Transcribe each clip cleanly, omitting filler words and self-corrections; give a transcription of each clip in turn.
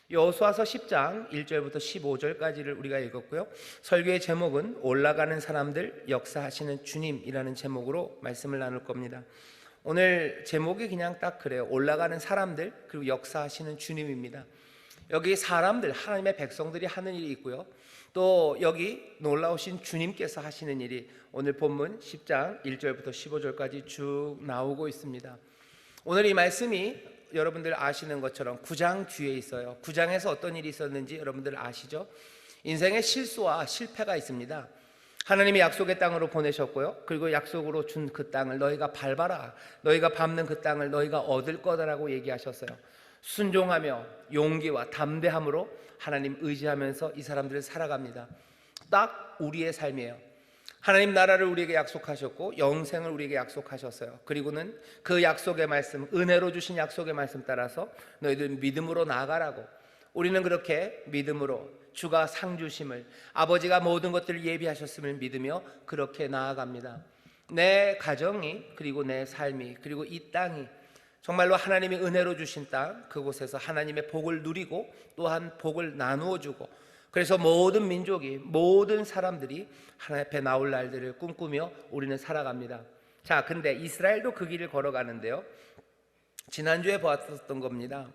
여호수아서 10장 1절부터 15절까지를 우리가 읽었고요. 설교의 제목은 올라가는 사람들 역사하시는 주님이라는 제목으로 말씀을 나눌 겁니다. 오늘 제목이 그냥 딱 그래요. 올라가는 사람들 그리고 역사하시는 주님입니다. 여기 사람들, 하나님의 백성들이 하는 일이 있고요. 또 여기 놀라우신 주님께서 하시는 일이 오늘 본문 10장 1절부터 15절까지 쭉 나오고 있습니다. 오늘 이 말씀이 여러분들 아시는 것처럼 9장 뒤에 있어요. 9장에서 어떤 일이 있었는지 여러분들 아시죠? 인생의 실수와 실패가 있습니다. 하나님이 약속의 땅으로 보내셨고요. 그리고 약속으로 준 그 땅을 너희가 밟아라. 너희가 밟는 그 땅을 너희가 얻을 거다라고 얘기하셨어요. 순종하며 용기와 담대함으로 하나님 의지하면서 이 사람들을 살아갑니다. 딱 우리의 삶이에요. 하나님 나라를 우리에게 약속하셨고 영생을 우리에게 약속하셨어요. 그리고는 그 약속의 말씀, 은혜로 주신 약속의 말씀 따라서 너희들 믿음으로 나아가라고. 우리는 그렇게 믿음으로 주가 상 주심을, 아버지가 모든 것들을 예비하셨음을 믿으며 그렇게 나아갑니다. 내 가정이, 그리고 내 삶이, 그리고 이 땅이 정말로 하나님이 은혜로 주신 땅, 그곳에서 하나님의 복을 누리고 또한 복을 나누어 주고, 그래서 모든 민족이, 모든 사람들이 하나님 앞에 나올 날들을 꿈꾸며 우리는 살아갑니다. 자, 근데 이스라엘도 그 길을 걸어가는데요, 지난주에 보았던 겁니다.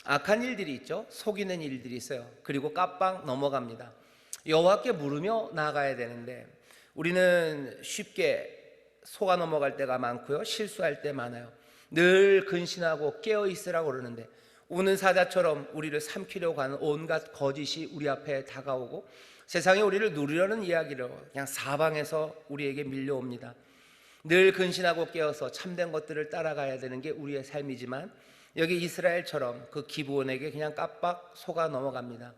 악한 일들이 있죠. 속이는 일들이 있어요. 그리고 깜빡 넘어갑니다. 여호와께 물으며 나아가야 되는데 우리는 쉽게 속아 넘어갈 때가 많고요, 실수할 때 많아요. 늘 근신하고 깨어있으라고 그러는데 우는 사자처럼 우리를 삼키려고 하는 온갖 거짓이 우리 앞에 다가오고 세상이 우리를 누리려는 이야기로 그냥 사방에서 우리에게 밀려옵니다. 늘 근신하고 깨어서 참된 것들을 따라가야 되는 게 우리의 삶이지만 여기 이스라엘처럼 그 기브온에게 그냥 깜빡 속아 넘어갑니다.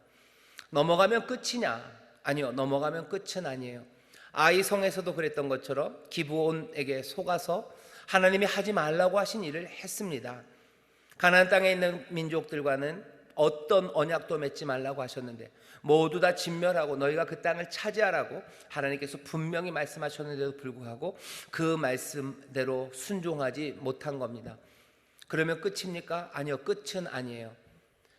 넘어가면 끝이냐? 아니요, 넘어가면 끝은 아니에요. 아이성에서도 그랬던 것처럼 기브온에게 속아서 하나님이 하지 말라고 하신 일을 했습니다. 가나안 땅에 있는 민족들과는 어떤 언약도 맺지 말라고 하셨는데 모두 다 진멸하고 너희가 그 땅을 차지하라고 하나님께서 분명히 말씀하셨는데도 불구하고 그 말씀대로 순종하지 못한 겁니다. 그러면 끝입니까? 아니요, 끝은 아니에요.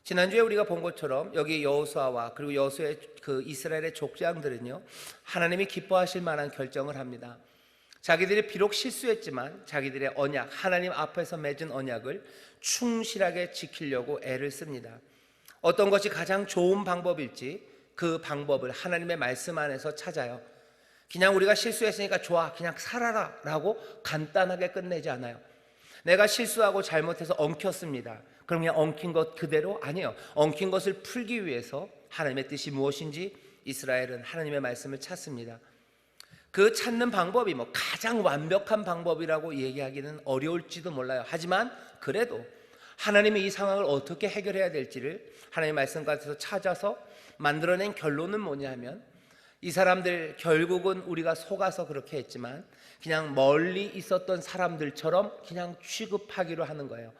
지난주에 우리가 본 것처럼 여기 여호수아와 그리고 여호수아의 그 이스라엘의 족장들은요, 하나님이 기뻐하실 만한 결정을 합니다. 자기들이 비록 실수했지만 자기들의 언약, 하나님 앞에서 맺은 언약을 충실하게 지키려고 애를 씁니다. 어떤 것이 가장 좋은 방법일지 그 방법을 하나님의 말씀 안에서 찾아요. 그냥 우리가 실수했으니까 좋아, 그냥 살아라 라고 간단하게 끝내지 않아요. 내가 실수하고 잘못해서 엉켰습니다. 그럼 그냥 엉킨 것 그대로? 아니에요. 엉킨 것을 풀기 위해서 하나님의 뜻이 무엇인지 이스라엘은 하나님의 말씀을 찾습니다. 그 찾는 방법이 가장 완벽한 방법이라고 얘기하기는 어려울지도 몰라요. 하지만 그래도 하나님이 이 상황을 어떻게 해결해야 될지를 하나님의 말씀 가운데서 찾아서 만들어낸 결론은 뭐냐면 이 사람들 결국은 우리가 속아서 그렇게 했지만 그냥 멀리 있었던 사람들처럼 그냥 취급하기로 하는 거예요.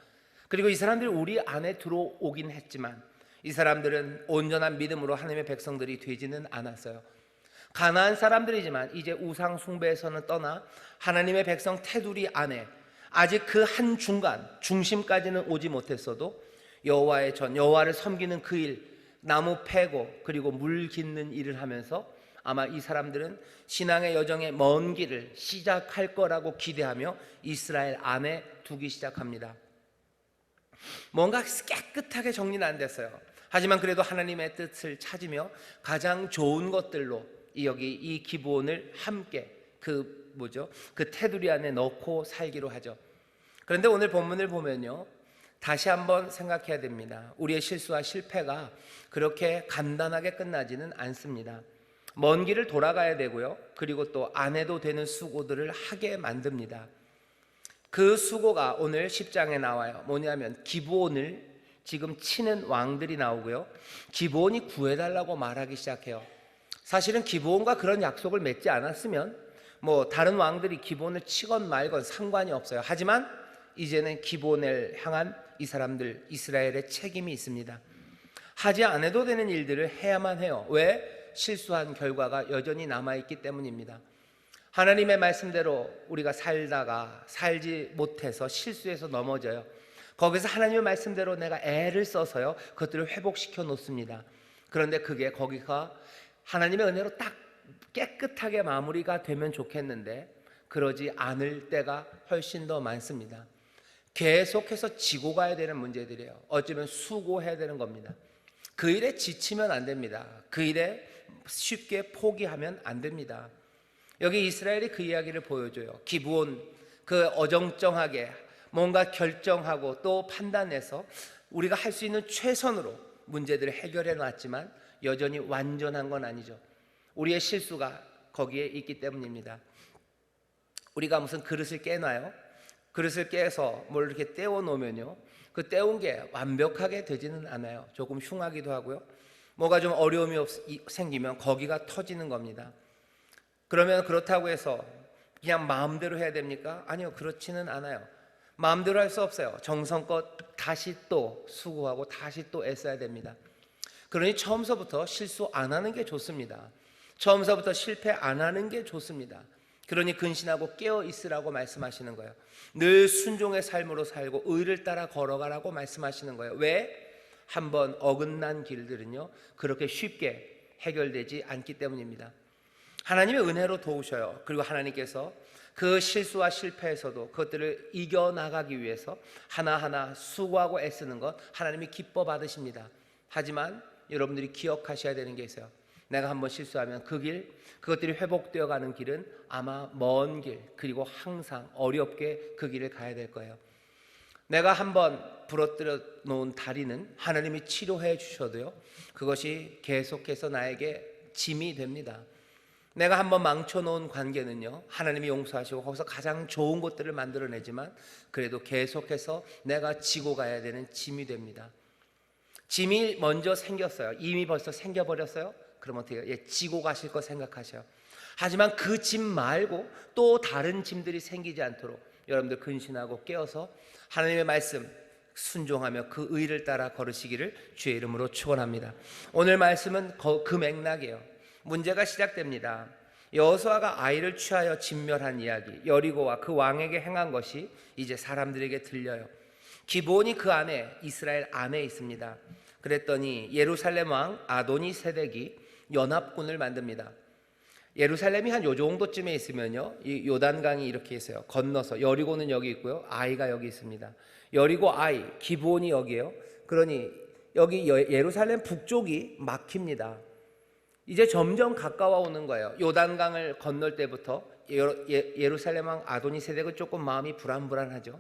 그리고 이 사람들이 우리 안에 들어오긴 했지만 이 사람들은 온전한 믿음으로 하나님의 백성들이 되지는 않았어요. 가나안 사람들이지만 이제 우상 숭배에서는 떠나 하나님의 백성 테두리 안에 아직 그 한 중간 중심까지는 오지 못했어도 여호와의 전, 여호와를 섬기는 그 일, 나무 패고 그리고 물 깃는 일을 하면서 아마 이 사람들은 신앙의 여정의 먼 길을 시작할 거라고 기대하며 이스라엘 안에 두기 시작합니다. 뭔가 깨끗하게 정리는 안 됐어요. 하지만 그래도 하나님의 뜻을 찾으며 가장 좋은 것들로 여기 이 기브온을 함께 그 테두리 안에 넣고 살기로 하죠. 그런데 오늘 본문을 보면요, 다시 한번 생각해야 됩니다. 우리의 실수와 실패가 그렇게 간단하게 끝나지는 않습니다. 먼 길을 돌아가야 되고요, 그리고 또 안 해도 되는 수고들을 하게 만듭니다. 그 수고가 오늘 10장에 나와요. 뭐냐면 기브온을 지금 치는 왕들이 나오고요, 기브온이 구해달라고 말하기 시작해요. 사실은 기브온과 그런 약속을 맺지 않았으면 다른 왕들이 기브온을 치건 말건 상관이 없어요. 하지만 이제는 기브온을 향한 이 사람들 이스라엘의 책임이 있습니다. 하지 않아도 되는 일들을 해야만 해요. 왜? 실수한 결과가 여전히 남아있기 때문입니다. 하나님의 말씀대로 우리가 살다가 살지 못해서 실수해서 넘어져요. 거기서 하나님의 말씀대로 내가 애를 써서요 그것들을 회복시켜 놓습니다. 그런데 그게 거기가 하나님의 은혜로 딱 깨끗하게 마무리가 되면 좋겠는데 그러지 않을 때가 훨씬 더 많습니다. 계속해서 지고 가야 되는 문제들이에요. 어쩌면 수고해야 되는 겁니다. 그 일에 지치면 안 됩니다. 그 일에 쉽게 포기하면 안 됩니다. 여기 이스라엘이 그 이야기를 보여줘요. 기브온, 그 어정쩡하게 뭔가 결정하고 또 판단해서 우리가 할 수 있는 최선으로 문제들을 해결해 놨지만 여전히 완전한 건 아니죠. 우리의 실수가 거기에 있기 때문입니다. 우리가 무슨 그릇을 깨놔요. 그릇을 깨서 뭘 이렇게 떼워 놓으면요 그 떼운 게 완벽하게 되지는 않아요. 조금 흉하기도 하고요. 뭐가 좀 어려움이 생기면 거기가 터지는 겁니다. 그러면 그렇다고 해서 그냥 마음대로 해야 됩니까? 아니요, 그렇지는 않아요. 마음대로 할 수 없어요. 정성껏 다시 또 수고하고 다시 또 애써야 됩니다. 그러니 처음서부터 실수 안 하는 게 좋습니다. 처음서부터 실패 안 하는 게 좋습니다. 그러니 근신하고 깨어 있으라고 말씀하시는 거예요. 늘 순종의 삶으로 살고 의를 따라 걸어가라고 말씀하시는 거예요. 왜? 한번 어긋난 길들은요 그렇게 쉽게 해결되지 않기 때문입니다. 하나님의 은혜로 도우셔요. 그리고 하나님께서 그 실수와 실패에서도 그것들을 이겨나가기 위해서 하나하나 수고하고 애쓰는 것 하나님이 기뻐 받으십니다. 하지만 여러분들이 기억하셔야 되는 게 있어요. 내가 한번 실수하면 그 길, 그것들이 회복되어 가는 길은 아마 먼 길, 그리고 항상 어렵게 그 길을 가야 될 거예요. 내가 한번 부러뜨려 놓은 다리는 하나님이 치료해 주셔도요 그것이 계속해서 나에게 짐이 됩니다. 내가 한번 망쳐놓은 관계는요 하나님이 용서하시고 거기서 가장 좋은 것들을 만들어내지만 그래도 계속해서 내가 지고 가야 되는 짐이 됩니다. 짐이 먼저 생겼어요. 이미 벌써 생겨버렸어요. 그럼 어떻게 해요? 지고 가실 거 생각하셔요. 하지만 그 짐 말고 또 다른 짐들이 생기지 않도록 여러분들 근신하고 깨어서 하나님의 말씀 순종하며 그 의를 따라 걸으시기를 주의 이름으로 축원합니다. 오늘 말씀은 그 맥락이에요. 문제가 시작됩니다. 여호수아가 아이를 취하여 진멸한 이야기, 여리고와 그 왕에게 행한 것이 이제 사람들에게 들려요. 기브온이 그 안에 이스라엘 안에 있습니다. 그랬더니 예루살렘 왕 아도니 세덱이 연합군을 만듭니다. 예루살렘이 한 요 정도쯤에 있으면요 이 요단강이 이렇게 있어요. 건너서 여리고는 여기 있고요 아이가 여기 있습니다. 여리고 아이, 기브온이 여기에요. 그러니 여기 예루살렘 북쪽이 막힙니다. 이제 점점 가까워 오는 거예요. 요단강을 건널 때부터 예루살렘 왕 아도니 세덱은 조금 마음이 불안불안하죠.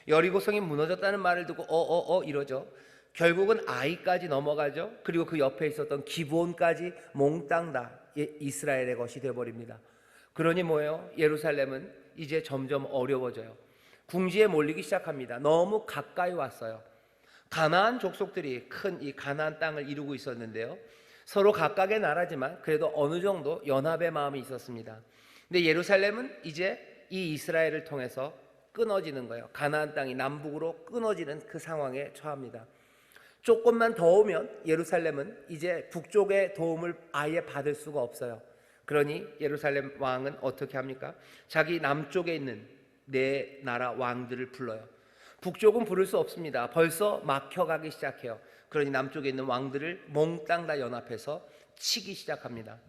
여리고성이 무너졌다는 말을 듣고 이러죠. 결국은 아이까지 넘어가죠. 그리고 그 옆에 있었던 기브온까지 몽땅 다 이스라엘의 것이 되어버립니다. 그러니 뭐예요? 예루살렘은 이제 점점 어려워져요. 궁지에 몰리기 시작합니다. 너무 가까이 왔어요. 가나안 족속들이 큰 이 가나안 땅을 이루고 있었는데요 서로 각각의 나라지만 그래도 어느 정도 연합의 마음이 있었습니다. 근데 예루살렘은 이제 이 이스라엘을 통해서 끊어지는 거예요. 가나안 땅이 남북으로 끊어지는 그 상황에 처합니다. 조금만 더 오면 예루살렘은 이제 북쪽의 도움을 아예 받을 수가 없어요. 그러니 예루살렘 왕은 어떻게 합니까? 자기 남쪽에 있는 네 나라 왕들을 불러요. 북쪽은 부를 수 없습니다. 벌써 막혀가기 시작해요. 그러니 남쪽에 있는 왕들을 몽땅 다 연합해서 치기 시작합니다.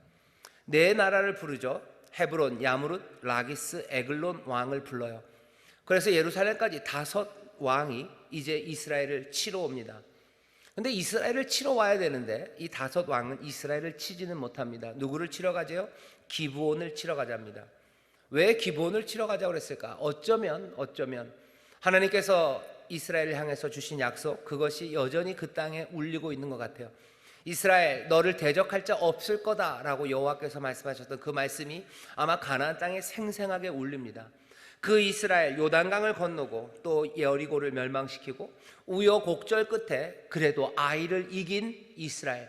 네 나라를 부르죠. 헤브론, 야무룻, 라기스, 에글론 왕을 불러요. 그래서 예루살렘까지 5 왕이 이제 이스라엘을 치러 옵니다. 근데 이스라엘을 치러 와야 되는데 이 5 왕은 이스라엘을 치지는 못합니다. 누구를 치러 가죠? 기브온을 치러 가자입니다. 왜 기브온을 치러 가자고 그랬을까? 어쩌면 하나님께서 이스라엘을 향해서 주신 약속, 그것이 여전히 그 땅에 울리고 있는 것 같아요. 이스라엘, 너를 대적할 자 없을 거다라고 여호와께서 말씀하셨던 그 말씀이 아마 가나안 땅에 생생하게 울립니다. 그 이스라엘, 요단강을 건너고 또 여리고를 멸망시키고 우여곡절 끝에 그래도 아이를 이긴 이스라엘,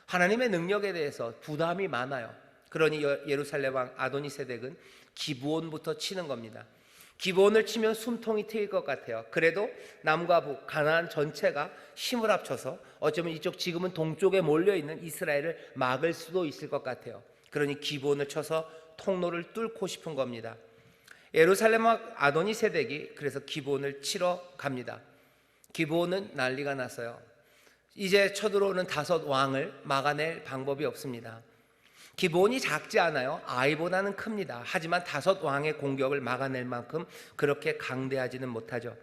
하나님의 능력에 대해서 부담이 많아요. 그러니 예루살렘 왕 아도니 세덱은 기브온부터 치는 겁니다. 기브온을 치면 숨통이 트일 것 같아요. 그래도 남과 북 가나안 전체가 힘을 합쳐서 어쩌면 이쪽 지금은 동쪽에 몰려있는 이스라엘을 막을 수도 있을 것 같아요. 그러니 기브온을 쳐서 통로를 뚫고 싶은 겁니다. 예루살렘 왕 아도니 세덱이 그래서 기브온을 치러 갑니다. 기브온은 난리가 났어요. 이제 쳐들어오는 다섯 왕을 막아낼 방법이 없습니다. 기브온이 작지 않아요. 아이보다는 큽니다. 하지만 다섯 왕의 공격을 막아낼 만큼 그렇게 강대하지는 못하죠.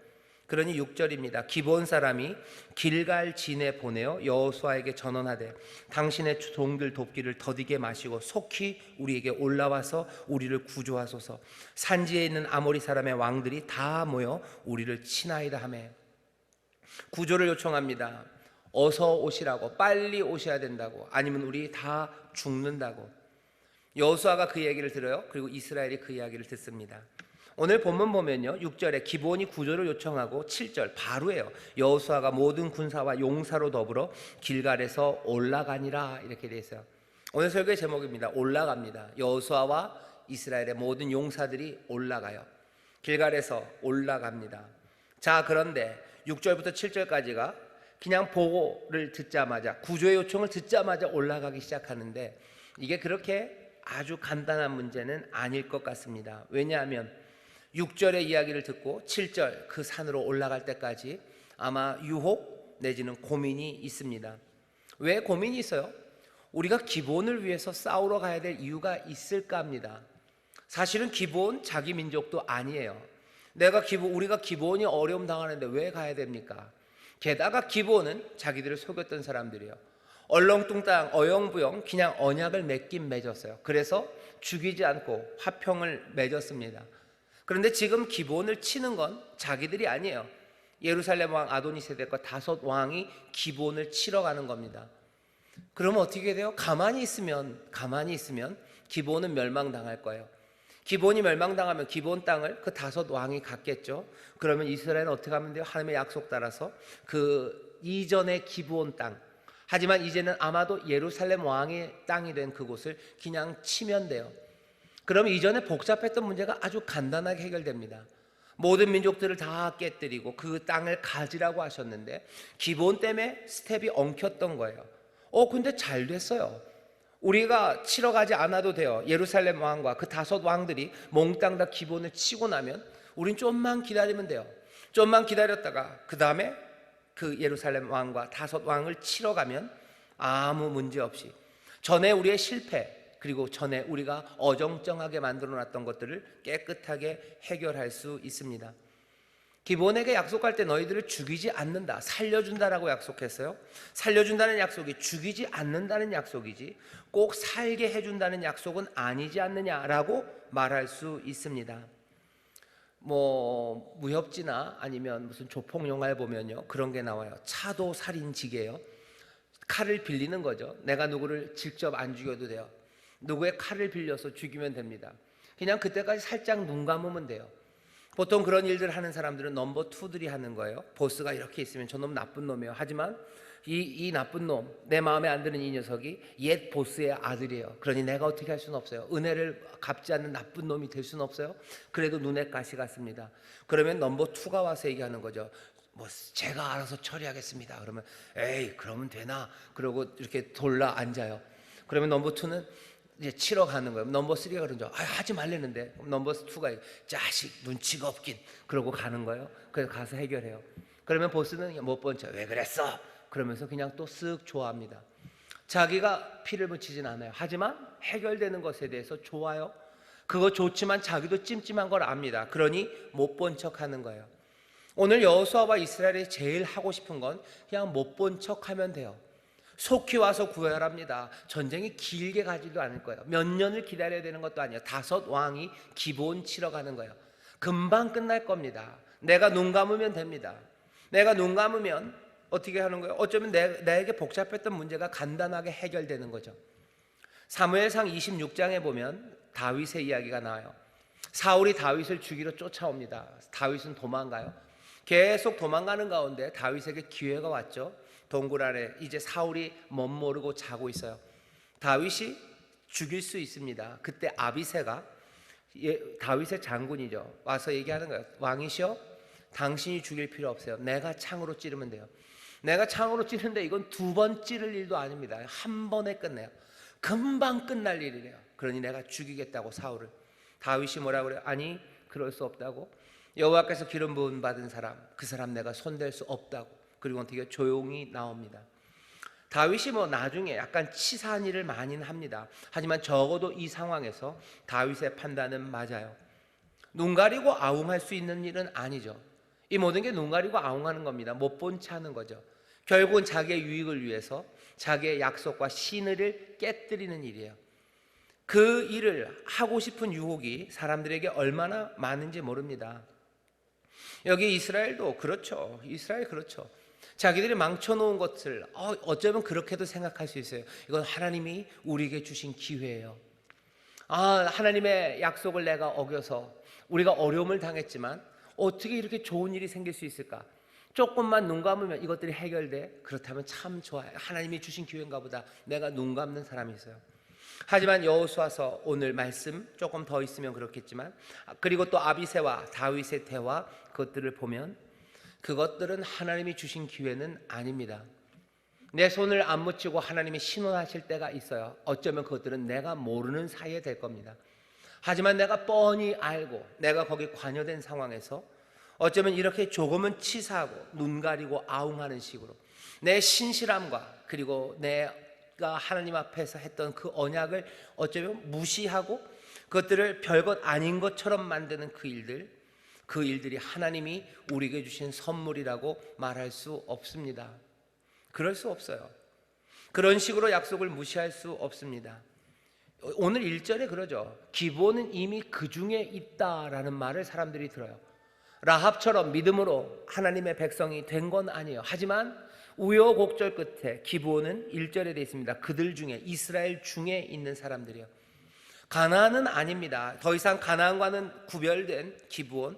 그러니 6절입니다. 기브온 사람이 길갈 진에 보내어 여호수아에게 전언하되 당신의 종들 돕기를 더디게 마시고 속히 우리에게 올라와서 우리를 구조하소서. 산지에 있는 아모리 사람의 왕들이 다 모여 우리를 치나이다 하매 구조를 요청합니다. 어서 오시라고, 빨리 오셔야 된다고, 아니면 우리 다 죽는다고. 여호수아가 그 얘기를 들어요. 그리고 이스라엘이 그 이야기를 듣습니다. 오늘 본문 보면요, 6절에 기브온이 구조를 요청하고 7절 바로예요. 여호수아가 모든 군사와 용사로 더불어 길갈에서 올라가니라 이렇게 돼 있어요. 오늘 설교의 제목입니다. 올라갑니다. 여호수아와 이스라엘의 모든 용사들이 올라가요. 길갈에서 올라갑니다. 자, 그런데 6절부터 7절까지가 그냥 보고를 듣자마자, 구조의 요청을 듣자마자 올라가기 시작하는데 이게 그렇게 아주 간단한 문제는 아닐 것 같습니다. 왜냐하면 6절의 이야기를 듣고 7절 그 산으로 올라갈 때까지 아마 유혹 내지는 고민이 있습니다. 왜 고민이 있어요? 우리가 기브온을 위해서 싸우러 가야 될 이유가 있을까 합니다. 사실은 기브온 자기 민족도 아니에요. 우리가 기브온이 어려움 당하는데 왜 가야 됩니까? 게다가 기브온은 자기들을 속였던 사람들이에요. 얼렁뚱땅 어영부영 그냥 언약을 맺긴 맺었어요. 그래서 죽이지 않고 화평을 맺었습니다. 그런데 지금 기브온을 치는 건 자기들이 아니에요. 예루살렘 왕 아도니세덱과 다섯 왕이 기브온을 치러 가는 겁니다. 그러면 어떻게 돼요? 가만히 있으면 기브온은 멸망당할 거예요. 기브온이 멸망당하면 기브온 땅을 그 다섯 왕이 갖겠죠. 그러면 이스라엘은 어떻게 하면 돼요? 하나님의 약속 따라서 그 이전의 기브온 땅, 하지만 이제는 아마도 예루살렘 왕의 땅이 된 그곳을 그냥 치면 돼요. 그럼 이전에 복잡했던 문제가 아주 간단하게 해결됩니다. 모든 민족들을 다 깨뜨리고 그 땅을 가지라고 하셨는데 기브온 때문에 스텝이 엉켰던 거예요. 근데 잘 됐어요. 우리가 치러 가지 않아도 돼요. 예루살렘 왕과 그 다섯 왕들이 몽땅 다 기브온을 치고 나면 우린 좀만 기다리면 돼요. 좀만 기다렸다가 그 다음에 그 예루살렘 왕과 다섯 왕을 치러 가면 아무 문제 없이 전에 우리의 실패, 그리고 전에 우리가 어정쩡하게 만들어놨던 것들을 깨끗하게 해결할 수 있습니다. 기브온에게 약속할 때 너희들을 죽이지 않는다, 살려준다라고 약속했어요. 살려준다는 약속이 죽이지 않는다는 약속이지 꼭 살게 해준다는 약속은 아니지 않느냐라고 말할 수 있습니다. 무협지나 아니면 무슨 조폭 영화에 보면요, 그런 게 나와요. 차도 살인지게요. 칼을 빌리는 거죠. 내가 누구를 직접 안 죽여도 돼요. 누구의 칼을 빌려서 죽이면 됩니다. 그냥 그때까지 살짝 눈 감으면 돼요. 보통 그런 일들 하는 사람들은 넘버 2들이 하는 거예요. 보스가 이렇게 있으면 저놈 나쁜 놈이에요. 하지만 이 나쁜 놈, 내 마음에 안 드는 이 녀석이 옛 보스의 아들이에요. 그러니 내가 어떻게 할 수는 없어요. 은혜를 갚지 않는 나쁜 놈이 될 수는 없어요. 그래도 눈에 가시 같습니다. 그러면 넘버 2가 와서 얘기하는 거죠. 제가 알아서 처리하겠습니다. 그러면 에이 그러면 되나? 그러고 이렇게 돌라 앉아요. 그러면 넘버 2는 이제 치러 가는 거예요. 넘버 3가 그러죠. 하지 말랬는데. 넘버 2가 자식 눈치가 없긴. 그러고 가는 거예요. 그래서 가서 해결해요. 그러면 보스는 못 본 척 왜 그랬어? 그러면서 그냥 또 쓱 좋아합니다. 자기가 피를 묻히진 않아요. 하지만 해결되는 것에 대해서 좋아요. 그거 좋지만 자기도 찜찜한 걸 압니다. 그러니 못 본 척 하는 거예요. 오늘 여호수아와 이스라엘이 제일 하고 싶은 건 그냥 못 본 척 하면 돼요. 속히 와서 구해랍니다. 전쟁이 길게 가지도 않을 거예요. 몇 년을 기다려야 되는 것도 아니에요. 다섯 왕이 기브온 치러 가는 거예요. 금방 끝날 겁니다. 내가 눈 감으면 됩니다. 내가 눈 감으면 어떻게 하는 거예요? 어쩌면 나에게 복잡했던 문제가 간단하게 해결되는 거죠. 사무엘상 26장에 보면 다윗의 이야기가 나와요. 사울이 다윗을 죽이러 쫓아옵니다. 다윗은 도망가요. 계속 도망가는 가운데 다윗에게 기회가 왔죠. 동굴 안에 이제 사울이 멋모르고 자고 있어요. 다윗이 죽일 수 있습니다. 그때 아비새가 다윗의 장군이죠. 와서 얘기하는 거예요. 왕이시여, 당신이 죽일 필요 없어요. 내가 창으로 찌르면 돼요. 내가 창으로 찌르는데 이건 2번 찌를 일도 아닙니다. 한 번에 끝내요. 금방 끝날 일이래요. 그러니 내가 죽이겠다고 사울을. 다윗이 뭐라고 그래요? 아니 그럴 수 없다고. 여호와께서 기름 부음 받은 사람, 그 사람 내가 손댈 수 없다고. 그리고 어떻게 조용히 나옵니다. 다윗이 나중에 약간 치사한 일을 많이 합니다. 하지만 적어도 이 상황에서 다윗의 판단은 맞아요. 눈 가리고 아웅할 수 있는 일은 아니죠. 이 모든 게 눈 가리고 아웅하는 겁니다. 못 본 채 하는 거죠. 결국은 자기의 유익을 위해서 자기의 약속과 신의를 깨뜨리는 일이에요. 그 일을 하고 싶은 유혹이 사람들에게 얼마나 많은지 모릅니다. 여기 이스라엘도 그렇죠. 이스라엘 그렇죠. 자기들이 망쳐놓은 것을 어쩌면 그렇게도 생각할 수 있어요. 이건 하나님이 우리에게 주신 기회예요. 하나님의 약속을 내가 어겨서 우리가 어려움을 당했지만 어떻게 이렇게 좋은 일이 생길 수 있을까? 조금만 눈 감으면 이것들이 해결돼. 그렇다면 참 좋아요. 하나님이 주신 기회인가 보다. 내가 눈 감는 사람이 있어요. 하지만 여호수아서 오늘 말씀 조금 더 있으면 그렇겠지만, 그리고 또 아비새와 다윗의 대화, 그것들을 보면 그것들은 하나님이 주신 기회는 아닙니다. 내 손을 안 묻히고 하나님이 신원하실 때가 있어요. 어쩌면 그것들은 내가 모르는 사이에 될 겁니다. 하지만 내가 뻔히 알고 내가 거기 관여된 상황에서 어쩌면 이렇게 조금은 치사하고 눈 가리고 아웅하는 식으로 내 신실함과 그리고 내가 하나님 앞에서 했던 그 언약을 어쩌면 무시하고 그것들을 별것 아닌 것처럼 만드는 그 일들이 하나님이 우리에게 주신 선물이라고 말할 수 없습니다. 그럴 수 없어요. 그런 식으로 약속을 무시할 수 없습니다. 오늘 1절에 그러죠. 기본은 이미 그 중에 있다라는 말을 사람들이 들어요. 라합처럼 믿음으로 하나님의 백성이 된 건 아니에요. 하지만 우여곡절 끝에 기브온은 1절에 되어 있습니다. 그들 중에, 이스라엘 중에 있는 사람들이요. 가나안은 아닙니다. 더 이상 가나안과는 구별된 기브온,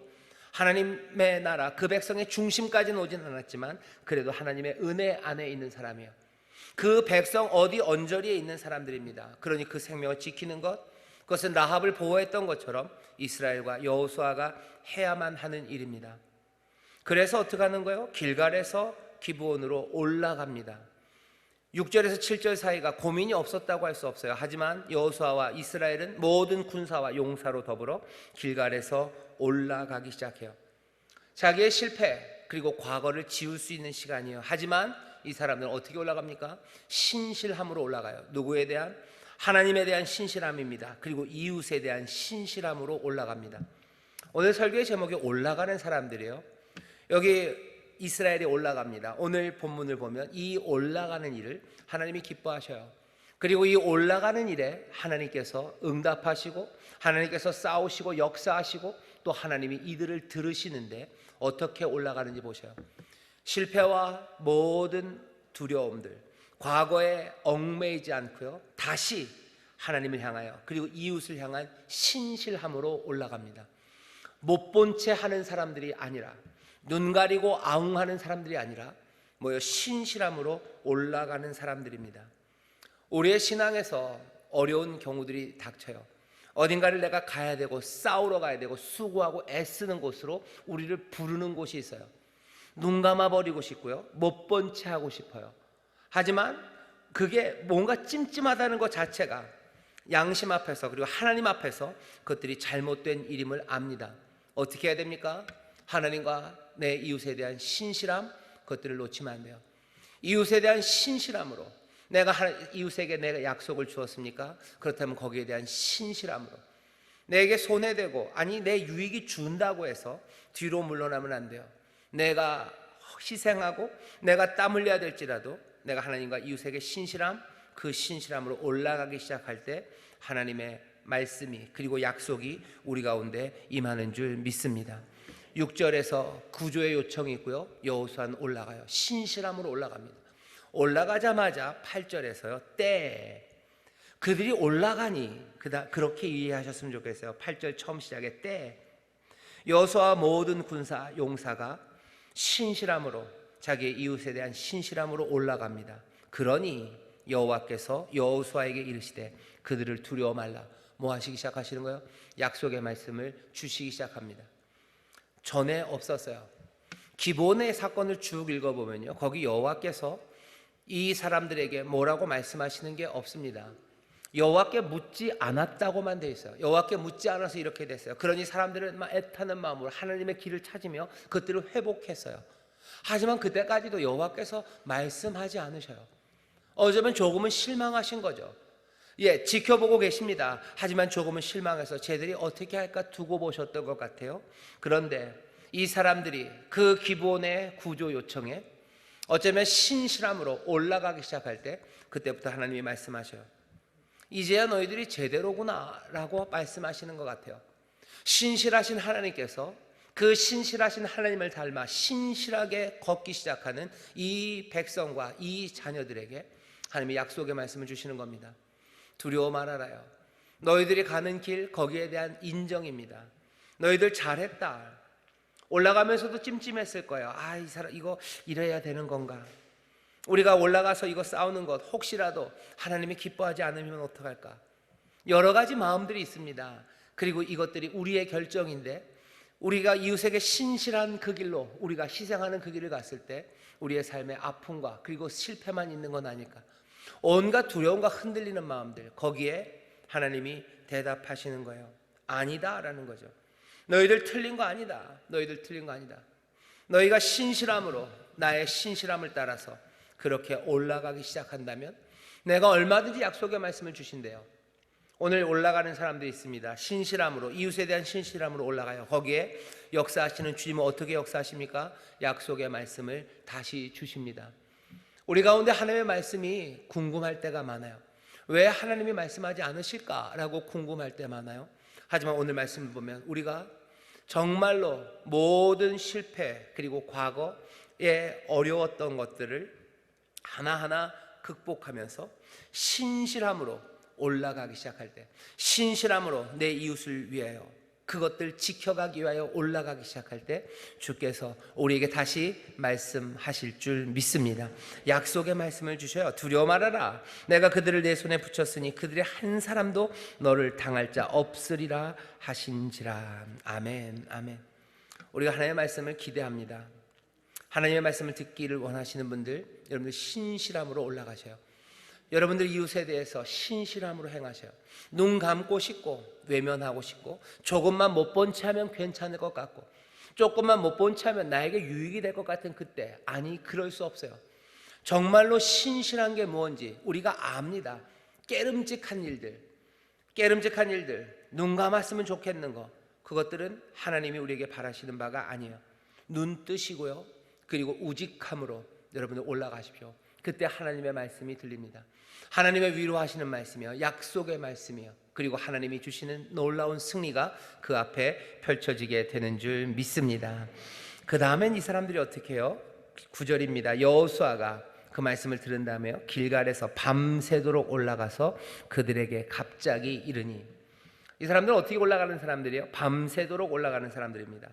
하나님의 나라, 그 백성의 중심까지는 오진 않았지만 그래도 하나님의 은혜 안에 있는 사람이에요. 그 백성 어디 언저리에 있는 사람들입니다. 그러니 그 생명을 지키는 것, 그것은 라합을 보호했던 것처럼 이스라엘과 여호수아가 해야만 하는 일입니다. 그래서 어떻게 하는 거예요? 길갈에서 기브온으로 올라갑니다. 6절에서 7절 사이가 고민이 없었다고 할 수 없어요. 하지만 여호수아와 이스라엘은 모든 군사와 용사로 더불어 길갈에서 올라가기 시작해요. 자기의 실패 그리고 과거를 지울 수 있는 시간이에요. 하지만 이 사람들은 어떻게 올라갑니까? 신실함으로 올라가요. 누구에 대한? 하나님에 대한 신실함입니다. 그리고 이웃에 대한 신실함으로 올라갑니다. 오늘 설교의 제목이 올라가는 사람들이에요. 여기 이스라엘이 올라갑니다. 오늘 본문을 보면 이 올라가는 일을 하나님이 기뻐하셔요. 그리고 이 올라가는 일에 하나님께서 응답하시고 하나님께서 싸우시고 역사하시고 또 하나님이 이들을 들으시는데 어떻게 올라가는지 보셔요. 실패와 모든 두려움들, 과거에 얽매이지 않고요, 다시 하나님을 향하여 그리고 이웃을 향한 신실함으로 올라갑니다. 못 본 채 하는 사람들이 아니라, 눈 가리고 아웅하는 사람들이 아니라 신실함으로 올라가는 사람들입니다. 우리의 신앙에서 어려운 경우들이 닥쳐요. 어딘가를 내가 가야 되고 싸우러 가야 되고 수고하고 애쓰는 곳으로 우리를 부르는 곳이 있어요. 눈 감아버리고 싶고요, 못 본 채 하고 싶어요. 하지만 그게 뭔가 찜찜하다는 것 자체가 양심 앞에서 그리고 하나님 앞에서 그것들이 잘못된 일임을 압니다. 어떻게 해야 됩니까? 하나님과 내 이웃에 대한 신실함, 그것들을 놓치면 안 돼요. 이웃에 대한 신실함으로, 내가 이웃에게 내가 약속을 주었습니까? 그렇다면 거기에 대한 신실함으로, 내게 손해되고 아니 내 유익이 준다고 해서 뒤로 물러나면 안 돼요. 내가 희생하고 내가 땀 흘려야 될지라도 내가 하나님과 이웃에게 신실함, 그 신실함으로 올라가기 시작할 때 하나님의 말씀이 그리고 약속이 우리 가운데 임하는 줄 믿습니다. 6절에서 구조의 요청이 있고요, 여호수아는 올라가요. 신실함으로 올라갑니다. 올라가자마자 8절에서요, 때, 그들이 올라가니 그렇게 이해하셨으면 좋겠어요. 8절 처음 시작에 때, 여호수아와 모든 군사 용사가 신실함으로, 자기의 이웃에 대한 신실함으로 올라갑니다. 그러니 여호와께서 여호수아에게 이르시되 그들을 두려워 말라. 뭐 하시기 시작하시는 거예요? 약속의 말씀을 주시기 시작합니다. 전에 없었어요. 기본의 사건을 쭉 읽어보면요, 거기 여호와께서 이 사람들에게 뭐라고 말씀하시는 게 없습니다. 여호와께 묻지 않았다고만 돼 있어요. 여호와께 묻지 않아서 이렇게 됐어요. 그러니 사람들은 막 애타는 마음으로 하나님의 길을 찾으며 그것들을 회복했어요. 하지만 그때까지도 여호와께서 말씀하지 않으셔요. 어쩌면 조금은 실망하신 거죠. 예, 지켜보고 계십니다. 하지만 조금은 실망해서 쟤들이 어떻게 할까 두고 보셨던 것 같아요. 그런데 이 사람들이 그 기본의 구조 요청에 어쩌면 신실함으로 올라가기 시작할 때 그때부터 하나님이 말씀하셔요. 이제야 너희들이 제대로구나 라고 말씀하시는 것 같아요. 신실하신 하나님께서 그 신실하신 하나님을 닮아 신실하게 걷기 시작하는 이 백성과 이 자녀들에게 하나님이 약속의 말씀을 주시는 겁니다. 두려워 말아라요. 너희들이 가는 길, 거기에 대한 인정입니다. 너희들 잘했다. 올라가면서도 찜찜했을 거예요. 아, 이 사람 이거 이래야 되는 건가? 우리가 올라가서 이거 싸우는 것 혹시라도 하나님이 기뻐하지 않으면 어떡할까? 여러 가지 마음들이 있습니다. 그리고 이것들이 우리의 결정인데 우리가 이웃에게 신실한 그 길로 우리가 희생하는 그 길을 갔을 때 우리의 삶의 아픔과 그리고 실패만 있는 건 아닐까? 온갖 두려움과 흔들리는 마음들, 거기에 하나님이 대답하시는 거예요. 아니다라는 거죠. 너희들 틀린 거 아니다. 너희들 틀린 거 아니다. 너희가 신실함으로 나의 신실함을 따라서 그렇게 올라가기 시작한다면 내가 얼마든지 약속의 말씀을 주신대요. 오늘 올라가는 사람들이 있습니다. 신실함으로, 이웃에 대한 신실함으로 올라가요. 거기에 역사하시는 주님은 어떻게 역사하십니까? 약속의 말씀을 다시 주십니다. 우리 가운데 하나님의 말씀이 궁금할 때가 많아요. 왜 하나님이 말씀하지 않으실까라고 궁금할 때 많아요. 하지만 오늘 말씀을 보면 우리가 정말로 모든 실패 그리고 과거에 어려웠던 것들을 하나하나 극복하면서 신실함으로 올라가기 시작할 때, 신실함으로 내 이웃을 위하여 그것들 지켜가기 위하여 올라가기 시작할 때 주께서 우리에게 다시 말씀하실 줄 믿습니다. 약속의 말씀을 주셔요. 두려워 말아라. 내가 그들을 내 손에 붙였으니 그들의 한 사람도 너를 당할 자 없으리라 하신지라. 아멘, 아멘. 우리가 하나님의 말씀을 기대합니다. 하나님의 말씀을 듣기를 원하시는 분들, 여러분들 신실함으로 올라가셔요. 여러분들 이웃에 대해서 신실함으로 행하셔요. 눈 감고 싶고 외면하고 싶고 조금만 못 본 채 하면 괜찮을 것 같고 조금만 못 본 채 하면 나에게 유익이 될 것 같은 그때, 아니 그럴 수 없어요. 정말로 신실한 게 뭔지 우리가 압니다. 깨름직한 일들, 눈 감았으면 좋겠는 거, 그것들은 하나님이 우리에게 바라시는 바가 아니에요. 눈 뜨시고요, 그리고 우직함으로 여러분들 올라가십시오. 그때 하나님의 말씀이 들립니다. 하나님의 위로하시는 말씀이요, 약속의 말씀이요, 그리고 하나님이 주시는 놀라운 승리가 그 앞에 펼쳐지게 되는 줄 믿습니다. 그 다음엔 이 사람들이 어떻게 해요? 9절입니다. 여호수아가 그 말씀을 들은 다음에요, 길갈에서 밤새도록 올라가서 그들에게 갑자기 이르니. 이 사람들은 어떻게 올라가는 사람들이에요? 밤새도록 올라가는 사람들입니다.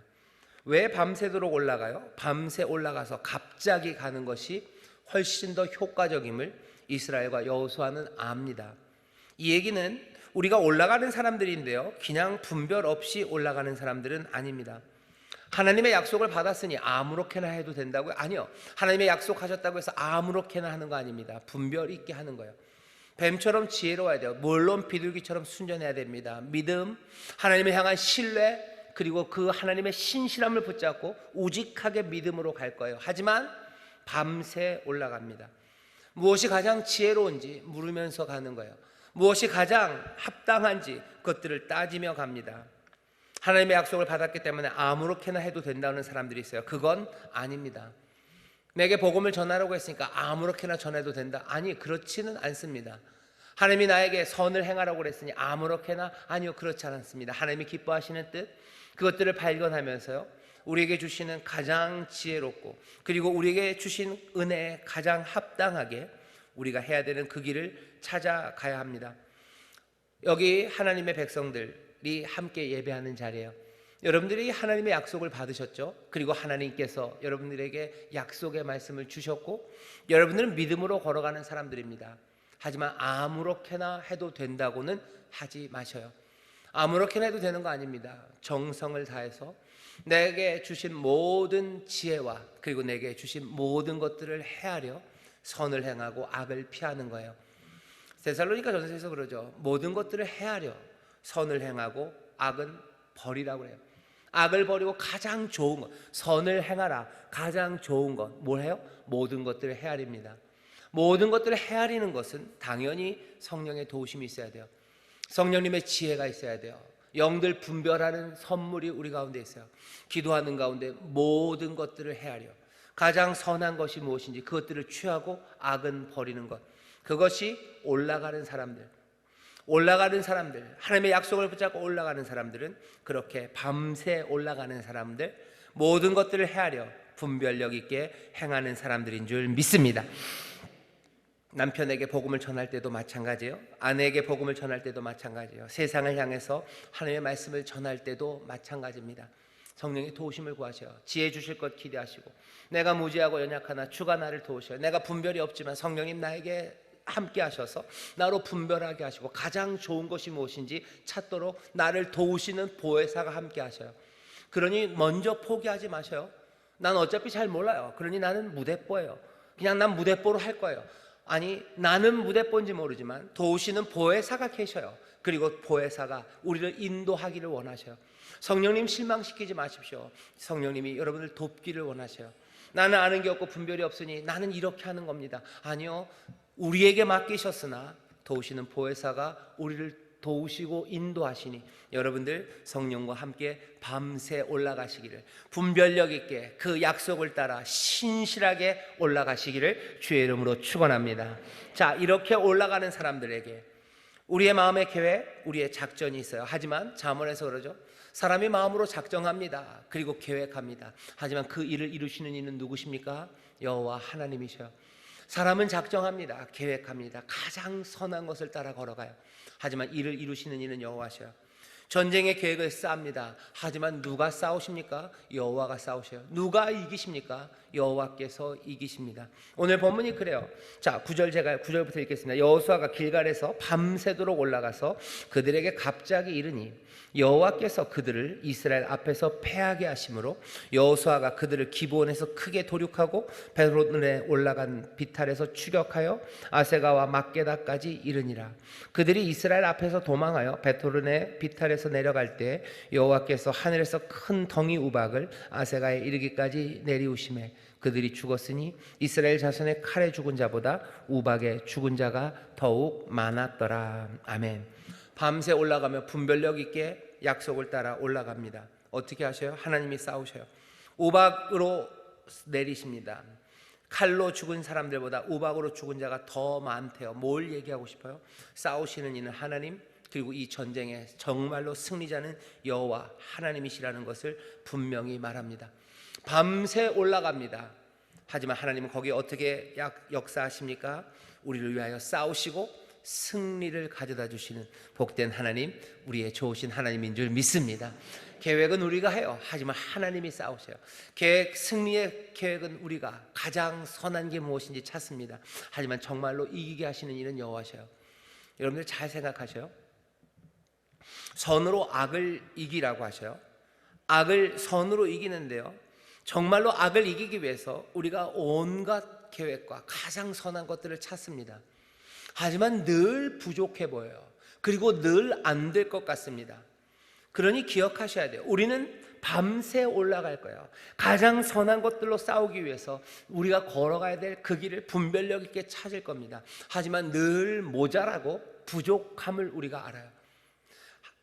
왜 밤새도록 올라가요? 밤새 올라가서 갑자기 가는 것이 훨씬 더 효과적임을 이스라엘과 여호수아는 압니다. 이 얘기는 우리가 올라가는 사람들인데요, 그냥 분별 없이 올라가는 사람들은 아닙니다. 하나님의 약속을 받았으니 아무렇게나 해도 된다고요? 아니요. 하나님의 약속하셨다고 해서 아무렇게나 하는 거 아닙니다. 분별 있게 하는 거예요. 뱀처럼 지혜로워야 돼요. 물론 비둘기처럼 순전해야 됩니다. 믿음, 하나님을 향한 신뢰, 그리고 그 하나님의 신실함을 붙잡고 우직하게 믿음으로 갈 거예요. 하지만 밤새 올라갑니다. 무엇이 가장 지혜로운지 물으면서 가는 거예요. 무엇이 가장 합당한지 그것들을 따지며 갑니다. 하나님의 약속을 받았기 때문에 아무렇게나 해도 된다는 사람들이 있어요. 그건 아닙니다. 내게 복음을 전하라고 했으니까 아무렇게나 전해도 된다? 아니, 그렇지는 않습니다. 하나님이 나에게 선을 행하라고 그랬으니 아무렇게나? 아니요, 그렇지 않습니다. 하나님이 기뻐하시는 뜻, 그것들을 발견하면서요, 우리에게 주시는 가장 지혜롭고 그리고 우리에게 주신 은혜에 가장 합당하게 우리가 해야 되는 그 길을 찾아가야 합니다. 여기 하나님의 백성들이 함께 예배하는 자리예요. 여러분들이 하나님의 약속을 받으셨죠? 그리고 하나님께서 여러분들에게 약속의 말씀을 주셨고 여러분들은 믿음으로 걸어가는 사람들입니다. 하지만 아무렇게나 해도 된다고는 하지 마셔요. 아무렇게나 해도 되는 거 아닙니다. 정성을 다해서 내게 주신 모든 지혜와 그리고 내게 주신 모든 것들을 헤아려 선을 행하고 악을 피하는 거예요. 데살로니가 전서에서 그러죠. 모든 것들을 헤아려 선을 행하고 악은 버리라고 그래요. 악을 버리고 가장 좋은 것, 선을 행하라. 가장 좋은 것, 뭘 해요? 모든 것들을 헤아립니다. 모든 것들을 헤아리는 것은 당연히 성령의 도우심이 있어야 돼요. 성령님의 지혜가 있어야 돼요. 영들 분별하는 선물이 우리 가운데 있어요. 기도하는 가운데 모든 것들을 헤아려 가장 선한 것이 무엇인지 그것들을 취하고 악은 버리는 것, 그것이 올라가는 사람들, 하나님의 약속을 붙잡고 올라가는 사람들은, 그렇게 밤새 올라가는 사람들, 모든 것들을 헤아려 분별력 있게 행하는 사람들인 줄 믿습니다. 남편에게 복음을 전할 때도 마찬가지예요. 아내에게 복음을 전할 때도 마찬가지예요. 세상을 향해서 하나님의 말씀을 전할 때도 마찬가지입니다. 성령의 도우심을 구하셔요. 지혜 주실 것 기대하시고, 내가 무지하고 연약하나 주가 나를 도우셔요. 내가 분별이 없지만 성령님 나에게 함께 하셔서 나로 분별하게 하시고 가장 좋은 것이 무엇인지 찾도록 나를 도우시는 보혜사가 함께 하셔요. 그러니 먼저 포기하지 마셔요. 난 어차피 잘 몰라요. 그러니 나는 무대뽀예요. 그냥 난 무대뽀로 할 거예요. 아니, 나는 무대뽀인지 모르지만 도우시는 보혜사가 계셔요. 그리고 보혜사가 우리를 인도하기를 원하셔요. 성령님 실망시키지 마십시오. 성령님이 여러분을 돕기를 원하셔요. 나는 아는 게 없고 분별이 없으니 나는 이렇게 하는 겁니다. 아니요, 우리에게 맡기셨으나 도우시는 보혜사가 우리를 도우시고 인도하시니 여러분들 성령과 함께 밤새 올라가시기를, 분별력 있게 그 약속을 따라 신실하게 올라가시기를 주의 이름으로 축원합니다. 자, 이렇게 올라가는 사람들에게 우리의 마음의 계획, 우리의 작전이 있어요. 하지만 잠언에서 그러죠. 사람이 마음으로 작정합니다. 그리고 계획합니다. 하지만 그 일을 이루시는 이는 누구십니까? 여호와 하나님이셔요. 사람은 작정합니다. 계획합니다. 가장 선한 것을 따라 걸어가요. 하지만 이를 이루시는 이는 여호와셔요. 전쟁의 계획을 쌓습니다. 하지만 누가 싸우십니까? 여호와가 싸우셔요. 누가 이기십니까? 여호와께서 이기십니다. 오늘 본문이 그래요. 자, 9절 제가 9절부터 읽겠습니다. 여호수아가 길갈에서 밤새도록 올라가서 그들에게 갑자기 이르니 여호와께서 그들을 이스라엘 앞에서 패하게 하심으로 여호수아가 그들을 기브온에서 크게 도륙하고 베로늘에 올라간 비탈에서 추격하여 아세가와 막게다까지 이르니라. 그들이 이스라엘 앞에서 도망하여 베토른의 비탈에서 내려갈 때 여호와께서 하늘에서 큰 덩이 우박을 아세가에 이르기까지 내리우시매 그들이 죽었으니 이스라엘 자손의 칼에 죽은 자보다 우박에 죽은 자가 더욱 많았더라. 아멘. 밤새 올라가며 분별력 있게 약속을 따라 올라갑니다. 어떻게 하셔요? 하나님이 싸우셔요. 우박으로 내리십니다. 칼로 죽은 사람들보다 우박으로 죽은 자가 더 많대요. 뭘 얘기하고 싶어요? 싸우시는 이는 하나님, 그리고 이 전쟁에 정말로 승리자는 여호와 하나님이시라는 것을 분명히 말합니다. 밤새 올라갑니다. 하지만 하나님은 거기에 어떻게 역사하십니까? 우리를 위하여 싸우시고 승리를 가져다 주시는 복된 하나님, 우리의 좋으신 하나님인 줄 믿습니다. 계획은 우리가 해요. 하지만 하나님이 싸우셔요. 승리의 계획은 우리가 가장 선한 게 무엇인지 찾습니다. 하지만 정말로 이기게 하시는 이는 여호와셔요. 여러분들 잘 생각하셔요. 선으로 악을 이기라고 하셔요. 악을 선으로 이기는데요, 정말로 악을 이기기 위해서 우리가 온갖 계획과 가장 선한 것들을 찾습니다. 하지만 늘 부족해 보여요. 그리고 늘 안 될 것 같습니다. 그러니 기억하셔야 돼요. 우리는 밤새 올라갈 거예요. 가장 선한 것들로 싸우기 위해서 우리가 걸어가야 될 그 길을 분별력 있게 찾을 겁니다. 하지만 늘 모자라고 부족함을 우리가 알아요.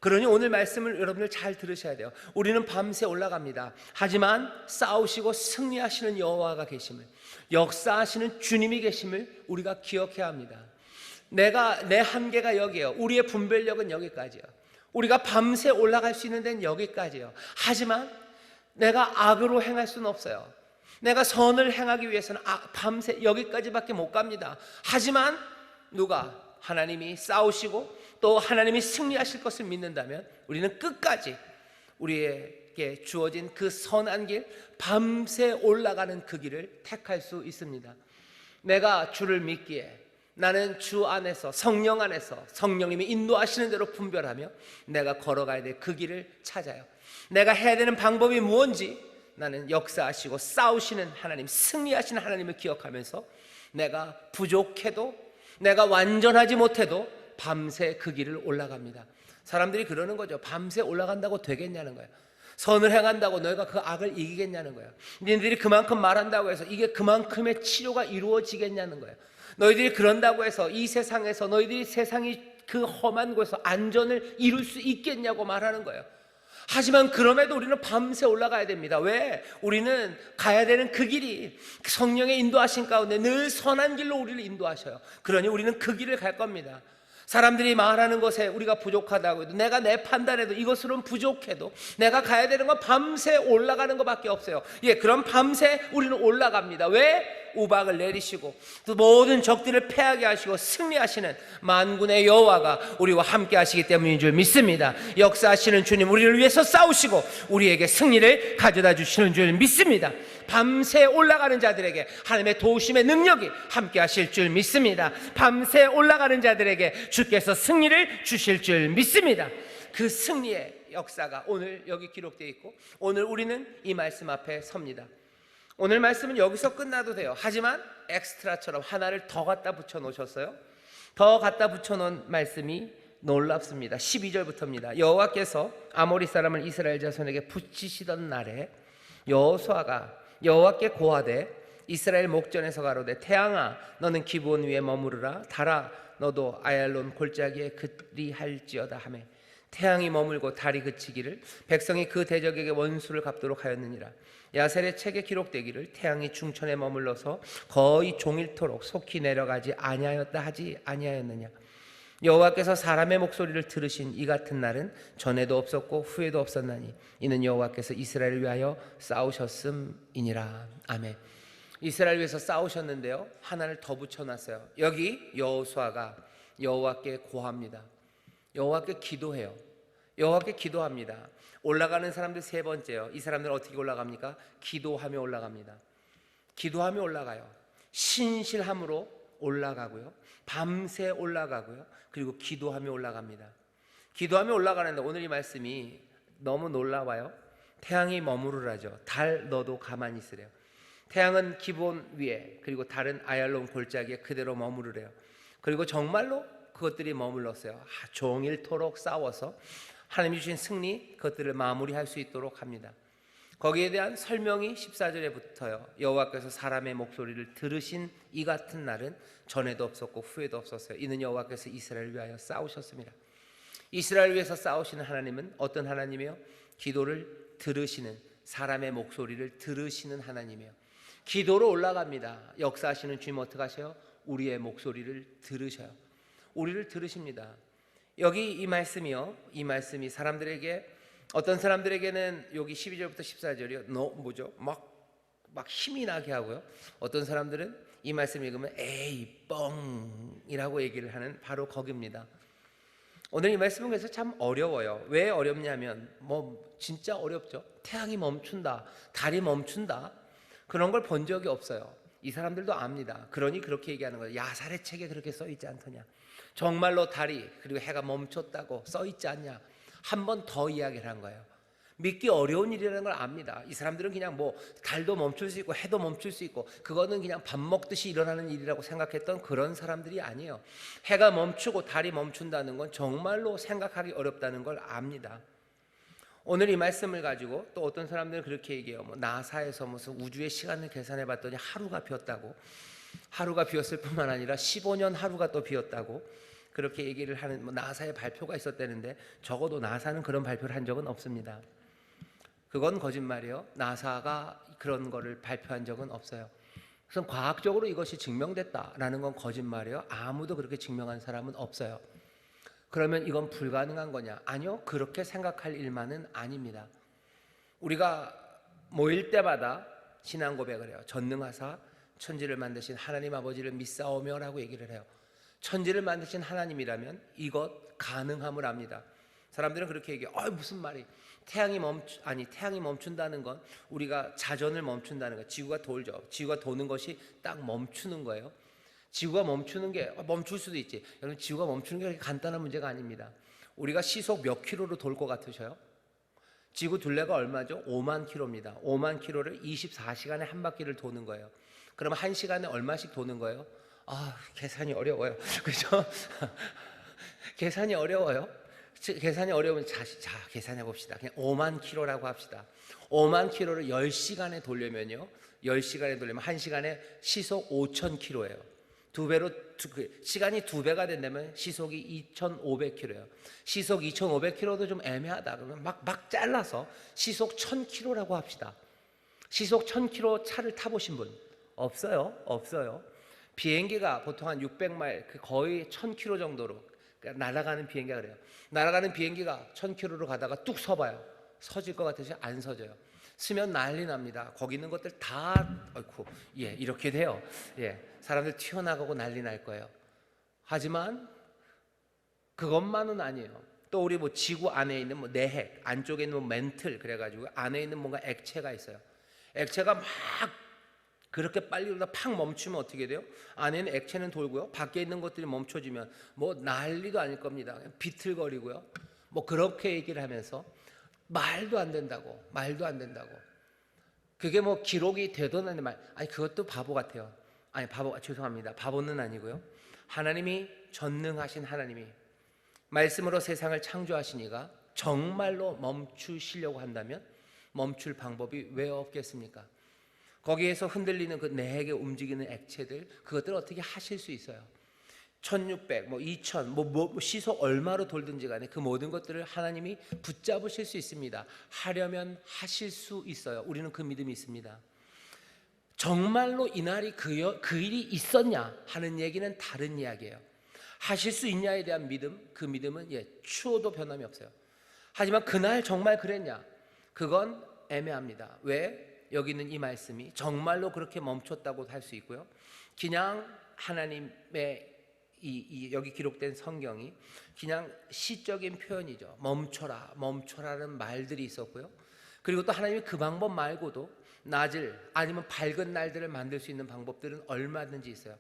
그러니 오늘 말씀을 여러분들 잘 들으셔야 돼요. 우리는 밤새 올라갑니다. 하지만 싸우시고 승리하시는 여호와가 계심을, 역사하시는 주님이 계심을 우리가 기억해야 합니다. 내 한계가 여기에요. 우리의 분별력은 여기까지요. 우리가 밤새 올라갈 수 있는 데는 여기까지요. 하지만 내가 악으로 행할 수는 없어요. 내가 선을 행하기 위해서는 밤새 여기까지밖에 못 갑니다. 하지만 하나님이 싸우시고 또 하나님이 승리하실 것을 믿는다면 우리는 끝까지 우리에게 주어진 그 선한 길, 밤새 올라가는 그 길을 택할 수 있습니다. 내가 주를 믿기에 나는 주 안에서, 성령 안에서 성령님이 인도하시는 대로 분별하며 내가 걸어가야 될 그 길을 찾아요. 내가 해야 되는 방법이 무엇인지 나는 역사하시고 싸우시는 하나님, 승리하시는 하나님을 기억하면서 내가 부족해도, 내가 완전하지 못해도 밤새 그 길을 올라갑니다. 사람들이 그러는 거죠. 밤새 올라간다고 되겠냐는 거예요. 선을 행한다고 너희가 그 악을 이기겠냐는 거예요. 너희들이 그만큼 말한다고 해서 이게 그만큼의 치료가 이루어지겠냐는 거예요. 너희들이 그런다고 해서 이 세상에서 너희들이 세상이 그 험한 곳에서 안전을 이룰 수 있겠냐고 말하는 거예요. 하지만 그럼에도 우리는 밤새 올라가야 됩니다. 왜? 우리는 가야 되는 그 길이 성령의 인도하신 가운데 늘 선한 길로 우리를 인도하셔요. 그러니 우리는 그 길을 갈 겁니다. 사람들이 말하는 것에 우리가 부족하다고 해도, 내가 내 판단에도 이것으로는 부족해도 내가 가야 되는 건 밤새 올라가는 것밖에 없어요. 그럼 밤새 우리는 올라갑니다. 왜? 우박을 내리시고 또 모든 적들을 패하게 하시고 승리하시는 만군의 여호와가 우리와 함께 하시기 때문인 줄 믿습니다. 역사하시는 주님, 우리를 위해서 싸우시고 우리에게 승리를 가져다 주시는 줄 믿습니다. 밤새 올라가는 자들에게 하나님의 도우심의 능력이 함께 하실 줄 믿습니다. 밤새 올라가는 자들에게 주께서 승리를 주실 줄 믿습니다. 그 승리의 역사가 오늘 여기 기록되어 있고, 오늘 우리는 이 말씀 앞에 섭니다. 오늘 말씀은 여기서 끝나도 돼요. 하지만 엑스트라처럼 하나를 더 갖다 붙여 놓으셨어요. 더 갖다 붙여 놓은 말씀이 놀랍습니다. 12절부터입니다. 여호와께서 아모리 사람을 이스라엘 자손에게 붙이시던 날에 여호수아가 여호와께 고하되 이스라엘 목전에서 가로되 태양아 너는 기브온 위에 머무르라, 달아 너도 아얄론 골짜기에 그리할지어다 하매 태양이 머물고 달이 그치기를 백성이 그 대적에게 원수를 갚도록 하였느니라. 야셀의 책에 기록되기를 태양이 중천에 머물러서 거의 종일토록 속히 내려가지 아니하였다 하지 아니하였느냐. 여호와께서 사람의 목소리를 들으신 이 같은 날은 전에도 없었고 후에도 없었나니 이는 여호와께서 이스라엘을 위하여 싸우셨음이니라. 아멘. 이스라엘 위해서 싸우셨는데요, 하나를 더 붙여놨어요. 여기 여호수아가 여호와께 고합니다. 여호와께 기도해요. 여호와께 기도합니다. 올라가는 사람들 세 번째요. 이 사람들은 어떻게 올라갑니까? 기도하며 올라갑니다. 기도하며 올라가요. 신실함으로 올라가고요, 밤새 올라가고요, 그리고 기도하며 올라갑니다. 기도하며 올라가는데 오늘 이 말씀이 너무 놀라워요. 태양이 머무르라죠. 달 너도 가만히 있으래요. 태양은 기본 위에, 그리고 달은 아얄론 골짜기에 그대로 머무르래요. 그리고 정말로 그것들이 머물렀어요. 종일토록 싸워서 하나님이 주신 승리, 그것들을 마무리할 수 있도록 합니다. 거기에 대한 설명이 14절에 붙어요. 여호와께서 사람의 목소리를 들으신 이 같은 날은 전에도 없었고 후에도 없었어요. 이는 여호와께서 이스라엘을 위하여 싸우셨습니다. 이스라엘을 위해서 싸우시는 하나님은 어떤 하나님이에요? 기도를 들으시는, 사람의 목소리를 들으시는 하나님이에요. 기도로 올라갑니다. 역사하시는 주님 어떻게 하셔요? 우리의 목소리를 들으셔요. 우리를 들으십니다. 여기 이 말씀이요, 이 말씀이 사람들에게, 어떤 사람들에게는 여기 12절부터 14절이요 막 힘이 나게 하고요, 어떤 사람들은 이 말씀 읽으면 에이 뻥이라고 얘기를 하는 바로 거기입니다. 오늘 이 말씀은 그래서 참 어려워요. 왜 어렵냐면 진짜 어렵죠. 태양이 멈춘다, 달이 멈춘다, 그런 걸 본 적이 없어요. 이 사람들도 압니다. 그러니 그렇게 얘기하는 거예요. 야살의 책에 그렇게 써 있지 않더냐, 정말로 달이 그리고 해가 멈췄다고 써 있지 않냐, 한 번 더 이야기를 한 거예요. 믿기 어려운 일이라는 걸 압니다. 이 사람들은 그냥 달도 멈출 수 있고 해도 멈출 수 있고 그거는 그냥 밥 먹듯이 일어나는 일이라고 생각했던 그런 사람들이 아니에요. 해가 멈추고 달이 멈춘다는 건 정말로 생각하기 어렵다는 걸 압니다. 오늘 이 말씀을 가지고 또 어떤 사람들은 그렇게 얘기해요. 나사에서 무슨 우주의 시간을 계산해 봤더니 하루가 비었다고, 하루가 비었을 뿐만 아니라 15년 하루가 또 비었다고 그렇게 얘기를 하는, 나사의 발표가 있었다는데 적어도 나사는 그런 발표를 한 적은 없습니다. 그건 거짓말이에요. 나사가 그런 거를 발표한 적은 없어요. 그래서 과학적으로 이것이 증명됐다라는 건 거짓말이에요. 아무도 그렇게 증명한 사람은 없어요. 그러면 이건 불가능한 거냐? 아니요, 그렇게 생각할 일만은 아닙니다. 우리가 모일 때마다 신앙 고백을 해요. 전능하사 천지를 만드신 하나님 아버지를 믿사오며 라고 얘기를 해요. 천지를 만드신 하나님이라면 이것 가능함을 압니다. 사람들은 그렇게 얘기해요. 무슨 말이, 태양이 멈춘다는 건 우리가 자전을 멈춘다는 거예요. 지구가 돌죠. 지구가 도는 것이 딱 멈추는 거예요. 지구가 멈추는 게, 멈출 수도 있지. 여러분, 지구가 멈추는 게 그렇게 간단한 문제가 아닙니다. 우리가 시속 몇 킬로로 돌 것 같으셔요? 지구 둘레가 얼마죠? 5만 킬로입니다. 5만 킬로를 24시간에 한 바퀴를 도는 거예요. 그럼 1시간에 얼마씩 도는 거예요? 계산이 어려워요. 그죠? 계산이 어려워요. 계산이 어려우면 자, 계산해 봅시다. 그냥 5만 킬로라고 합시다. 5만 킬로를 10시간에 돌려면요. 10시간에 돌리면 1시간에 시속 5천 킬로예요. 시간이 2배가 된다면 시속이 2,500km예요. 시속 2,500km도 좀 애매하다. 그러면 막 잘라서 시속 1,000km라고 합시다. 시속 1,000km 차를 타보신 분 없어요? 없어요. 비행기가 보통 한 600마일, 거의 1,000km 정도로 날아가는 비행기가 그래요. 날아가는 비행기가 1,000km로 가다가 뚝 서봐요. 서질 것 같아서 안 서져요. 쓰면 난리 납니다. 거기 있는 것들 다 이렇게 돼요. 사람들 튀어나가고 난리 날 거예요. 하지만 그것만은 아니에요. 또 우리 지구 안에 있는 내핵, 안쪽에 있는 멘틀, 그래가지고 안에 있는 뭔가 액체가 있어요. 액체가 막 그렇게 빨리 돌다 팍 멈추면 어떻게 돼요? 안에 있는 액체는 돌고요. 밖에 있는 것들이 멈춰지면 난리도 아닐 겁니다. 그냥 비틀거리고요. 그렇게 얘기를 하면서 말도 안 된다고. 그게 기록이 되던 아니 그것도 바보 같아요. 아니 죄송합니다. 바보는 아니고요. 하나님이 전능하신 하나님이 말씀으로 세상을 창조하시니까 정말로 멈추시려고 한다면 멈출 방법이 왜 없겠습니까? 거기에서 흔들리는 그 내핵에 움직이는 액체들, 그것들을 어떻게 하실 수 있어요? 1600, 2000, 시속 얼마로 돌든지 간에 그 모든 것들을 하나님이 붙잡으실 수 있습니다. 하려면 하실 수 있어요. 우리는 그 믿음이 있습니다. 정말로 이날이 그 일이 있었냐 하는 얘기는 다른 이야기예요. 하실 수 있냐에 대한 믿음, 그 믿음은 추호도 변함이 없어요. 하지만 그날 정말 그랬냐? 그건 애매합니다. 왜? 여기 있는 이 말씀이 정말로 그렇게 멈췄다고 할 수 있고요. 그냥 하나님의 여기 기록된 성경이 그냥 시적인 표현이죠. 멈춰라는 말들이 있었고요. 그리고 또 하나님이 그 방법 말고도 낮을 아니면 밝은 날들을 만들 수 있는 방법들은 얼마든지 있어요.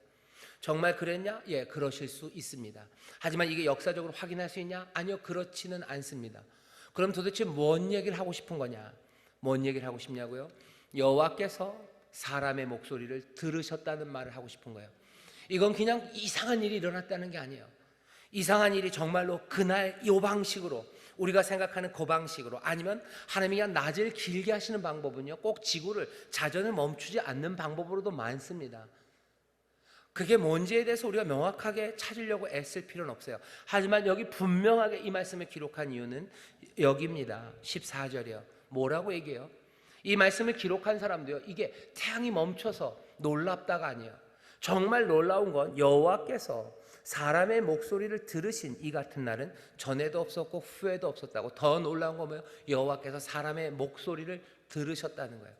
정말 그랬냐? 그러실 수 있습니다. 하지만 이게 역사적으로 확인할 수 있냐? 아니요, 그렇지는 않습니다. 그럼 도대체 뭔 얘기를 하고 싶은 거냐? 뭔 얘기를 하고 싶냐고요? 여호와께서 사람의 목소리를 들으셨다는 말을 하고 싶은 거예요. 이건 그냥 이상한 일이 일어났다는 게 아니에요. 이상한 일이 정말로 그날 이 방식으로 우리가 생각하는 그 방식으로 아니면 하나님이 그냥 낮을 길게 하시는 방법은요, 꼭 지구를 자전을 멈추지 않는 방법으로도 많습니다. 그게 뭔지에 대해서 우리가 명확하게 찾으려고 애쓸 필요는 없어요. 하지만 여기 분명하게 이 말씀을 기록한 이유는 여기입니다. 14절이요. 뭐라고 얘기해요? 이 말씀을 기록한 사람도요, 이게 태양이 멈춰서 놀랍다가 아니에요. 정말 놀라운 건 여호와께서 사람의 목소리를 들으신 이 같은 날은 전에도 없었고 후에도 없었다고. 더 놀라운 건 뭐예요? 여호와께서 사람의 목소리를 들으셨다는 거예요.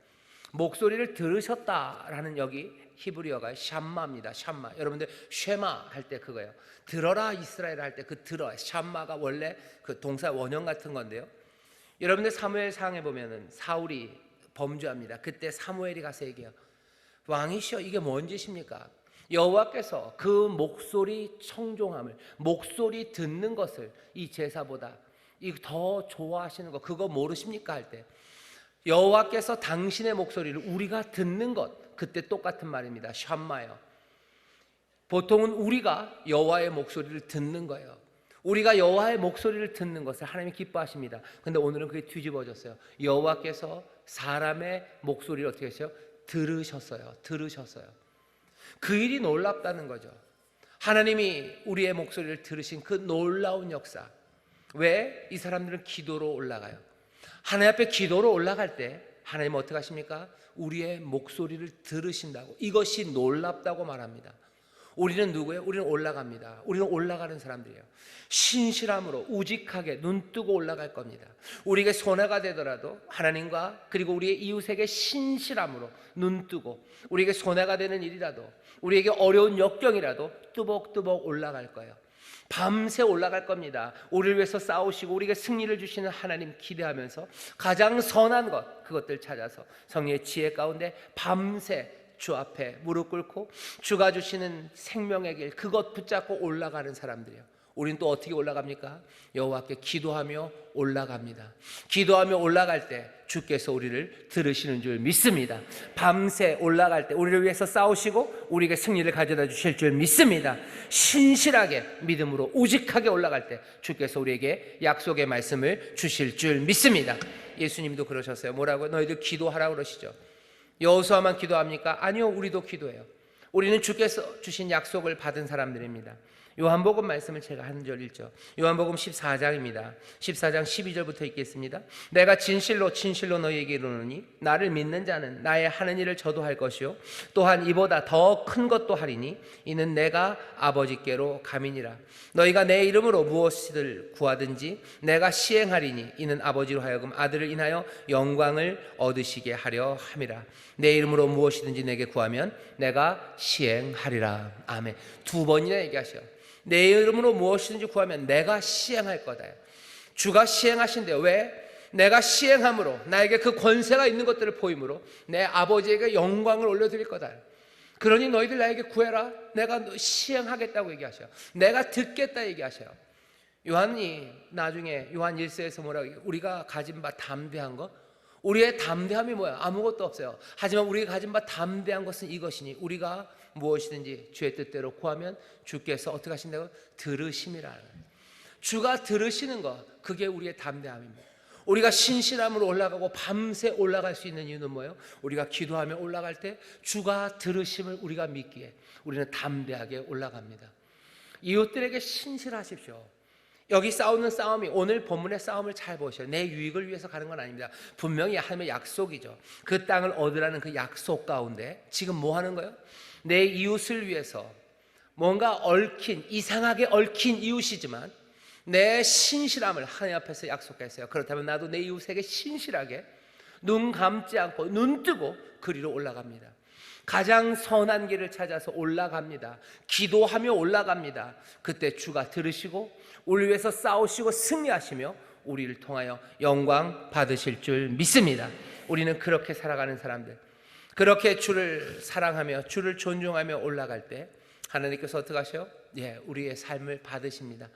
목소리를 들으셨다라는 여기 히브리어가 샴마입니다. 샴마. 여러분들 쉐마 할 때 그거예요. 들어라 이스라엘 할 때 그 들어, 샴마가 원래 그 동사 원형 같은 건데요. 여러분들 사무엘상에 보면은 사울이 범죄합니다. 그때 사무엘이 가서 얘기해요. 왕이시여, 이게 뭔 짓입니까? 여호와께서 그 목소리 청종함을, 목소리 듣는 것을 이 제사보다 더 좋아하시는 거, 그거 모르십니까? 할 때 여호와께서 당신의 목소리를 우리가 듣는 것, 그때 똑같은 말입니다. 샴마요. 보통은 우리가 여호와의 목소리를 듣는 거예요. 우리가 여호와의 목소리를 듣는 것을 하나님이 기뻐하십니다. 근데 오늘은 그게 뒤집어졌어요. 여호와께서 사람의 목소리를 어떻게 했어요? 들으셨어요. 그 일이 놀랍다는 거죠. 하나님이 우리의 목소리를 들으신 그 놀라운 역사. 왜? 이 사람들은 기도로 올라가요. 하나님 앞에 기도로 올라갈 때 하나님은 어떻게 하십니까? 우리의 목소리를 들으신다고. 이것이 놀랍다고 말합니다. 우리는 누구예요? 우리는 올라갑니다. 우리는 올라가는 사람들이에요. 신실함으로 우직하게 눈뜨고 올라갈 겁니다. 우리에게 손해가 되더라도 하나님과 그리고 우리의 이웃에게 신실함으로 눈뜨고, 우리에게 손해가 되는 일이라도, 우리에게 어려운 역경이라도 뚜벅뚜벅 올라갈 거예요. 밤새 올라갈 겁니다. 우리를 위해서 싸우시고 우리에게 승리를 주시는 하나님 기대하면서 가장 선한 것, 그것들 찾아서 성령의 지혜 가운데 밤새 주 앞에 무릎 꿇고 주가 주시는 생명의 길, 그것 붙잡고 올라가는 사람들이에요. 우리는 또 어떻게 올라갑니까? 여호와께 기도하며 올라갑니다. 기도하며 올라갈 때 주께서 우리를 들으시는 줄 믿습니다. 밤새 올라갈 때 우리를 위해서 싸우시고 우리에게 승리를 가져다 주실 줄 믿습니다. 신실하게 믿음으로 우직하게 올라갈 때 주께서 우리에게 약속의 말씀을 주실 줄 믿습니다. 예수님도 그러셨어요. 뭐라고요? 너희들 기도하라고 그러시죠. 여호수아만 기도합니까? 아니요, 우리도 기도해요. 우리는 주께서 주신 약속을 받은 사람들입니다. 요한복음 말씀을 제가 한 절 읽죠. 요한복음 14장입니다. 14장 12절부터 읽겠습니다. 내가 진실로 진실로 너희에게 이르노니 나를 믿는 자는 나의 하는 일을 저도 할 것이요 또한 이보다 더 큰 것도 하리니 이는 내가 아버지께로 감이니라. 너희가 내 이름으로 무엇을 구하든지 내가 시행하리니 이는 아버지로 하여금 아들을 인하여 영광을 얻으시게 하려 함이라. 내 이름으로 무엇이든지 내게 구하면 내가 시행하리라. 아멘. 두 번이나 얘기하셔요. 내 이름으로 무엇이든지 구하면 내가 시행할 거다. 주가 시행하신대요. 왜? 내가 시행함으로 나에게 그 권세가 있는 것들을 보임으로 내 아버지에게 영광을 올려드릴 거다. 그러니 너희들 나에게 구해라. 내가 시행하겠다고 얘기하셔요. 내가 듣겠다 얘기하셔요. 요한이 나중에 요한 1서에서 뭐라고 얘기해요? 우리가 가진 바 담대한 것, 우리의 담대함이 뭐야? 아무것도 없어요. 하지만 우리가 가진 바 담대한 것은 이것이니 우리가 무엇이든지 주의 뜻대로 구하면 주께서 어떻게 하신다고? 들으심이라. 주가 들으시는 것, 그게 우리의 담대함입니다. 우리가 신실함으로 올라가고 밤새 올라갈 수 있는 이유는 뭐예요? 우리가 기도하며 올라갈 때 주가 들으심을 우리가 믿기에 우리는 담대하게 올라갑니다. 이웃들에게 신실하십시오. 여기 싸우는 싸움이, 오늘 본문의 싸움을 잘 보셔요. 내 유익을 위해서 가는 건 아닙니다. 분명히 하나님의 약속이죠. 그 땅을 얻으라는 그 약속 가운데 지금 뭐 하는 거예요? 내 이웃을 위해서 뭔가 얽힌, 이상하게 얽힌 이웃이지만 내 신실함을 하나님 앞에서 약속했어요. 그렇다면 나도 내 이웃에게 신실하게 눈 감지 않고 눈 뜨고 그리로 올라갑니다. 가장 선한 길을 찾아서 올라갑니다. 기도하며 올라갑니다. 그때 주가 들으시고 우리 위해서 싸우시고 승리하시며 우리를 통하여 영광 받으실 줄 믿습니다. 우리는 그렇게 살아가는 사람들, 그렇게 주를 사랑하며 주를 존중하며 올라갈 때 하나님께서 어떻게 하셔요? 우리의 삶을 받으십니다.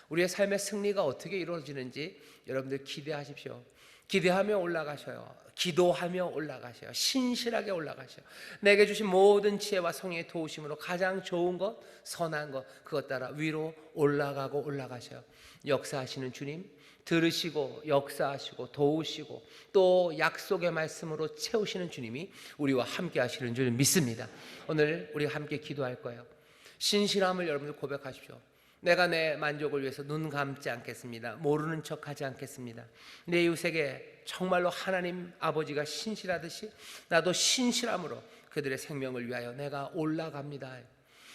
우리의 삶의 승리가 어떻게 이루어지는지 여러분들 기대하십시오. 기대하며 올라가셔요. 기도하며 올라가셔요. 신실하게 올라가셔요. 내게 주신 모든 지혜와 성령의 도우심으로 가장 좋은 것, 선한 것, 그것 따라 위로 올라가고 올라가셔요. 역사하시는 주님, 들으시고 역사하시고 도우시고 또 약속의 말씀으로 채우시는 주님이 우리와 함께 하시는 줄 믿습니다. 오늘 우리가 함께 기도할 거예요. 신실함을 여러분들 고백하십시오. 내가 내 만족을 위해서 눈 감지 않겠습니다. 모르는 척하지 않겠습니다. 내 이웃에게 정말로 하나님 아버지가 신실하듯이 나도 신실함으로 그들의 생명을 위하여 내가 올라갑니다.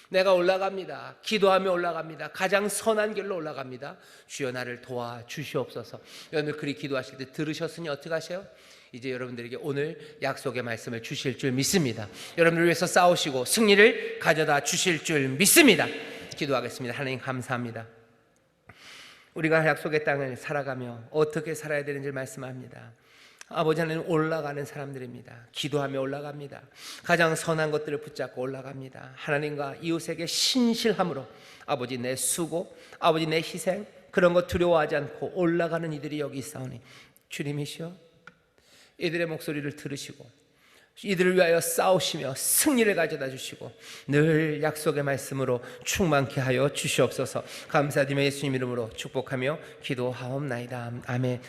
내가 올라갑니다. 기도하며 올라갑니다. 가장 선한 길로 올라갑니다. 주여 나를 도와주시옵소서. 여러분들 그리 기도하실 때 들으셨으니 어떻게 하세요? 이제 여러분들에게 오늘 약속의 말씀을 주실 줄 믿습니다. 여러분들을 위해서 싸우시고 승리를 가져다 주실 줄 믿습니다. 기도하겠습니다. 하나님 감사합니다. 우리가 약속의 땅을 살아가며 어떻게 살아야 되는지 말씀합니다. 아버지 하나님, 올라가는 사람들입니다. 기도하며 올라갑니다. 가장 선한 것들을 붙잡고 올라갑니다. 하나님과 이웃에게 신실함으로 아버지 내 수고, 아버지 내 희생, 그런 것 두려워하지 않고 올라가는 이들이 여기 있사오니 주님이시여 이들의 목소리를 들으시고 이들을 위하여 싸우시며 승리를 가져다 주시고 늘 약속의 말씀으로 충만케 하여 주시옵소서. 감사드리며 예수님 이름으로 축복하며 기도하옵나이다. 아멘.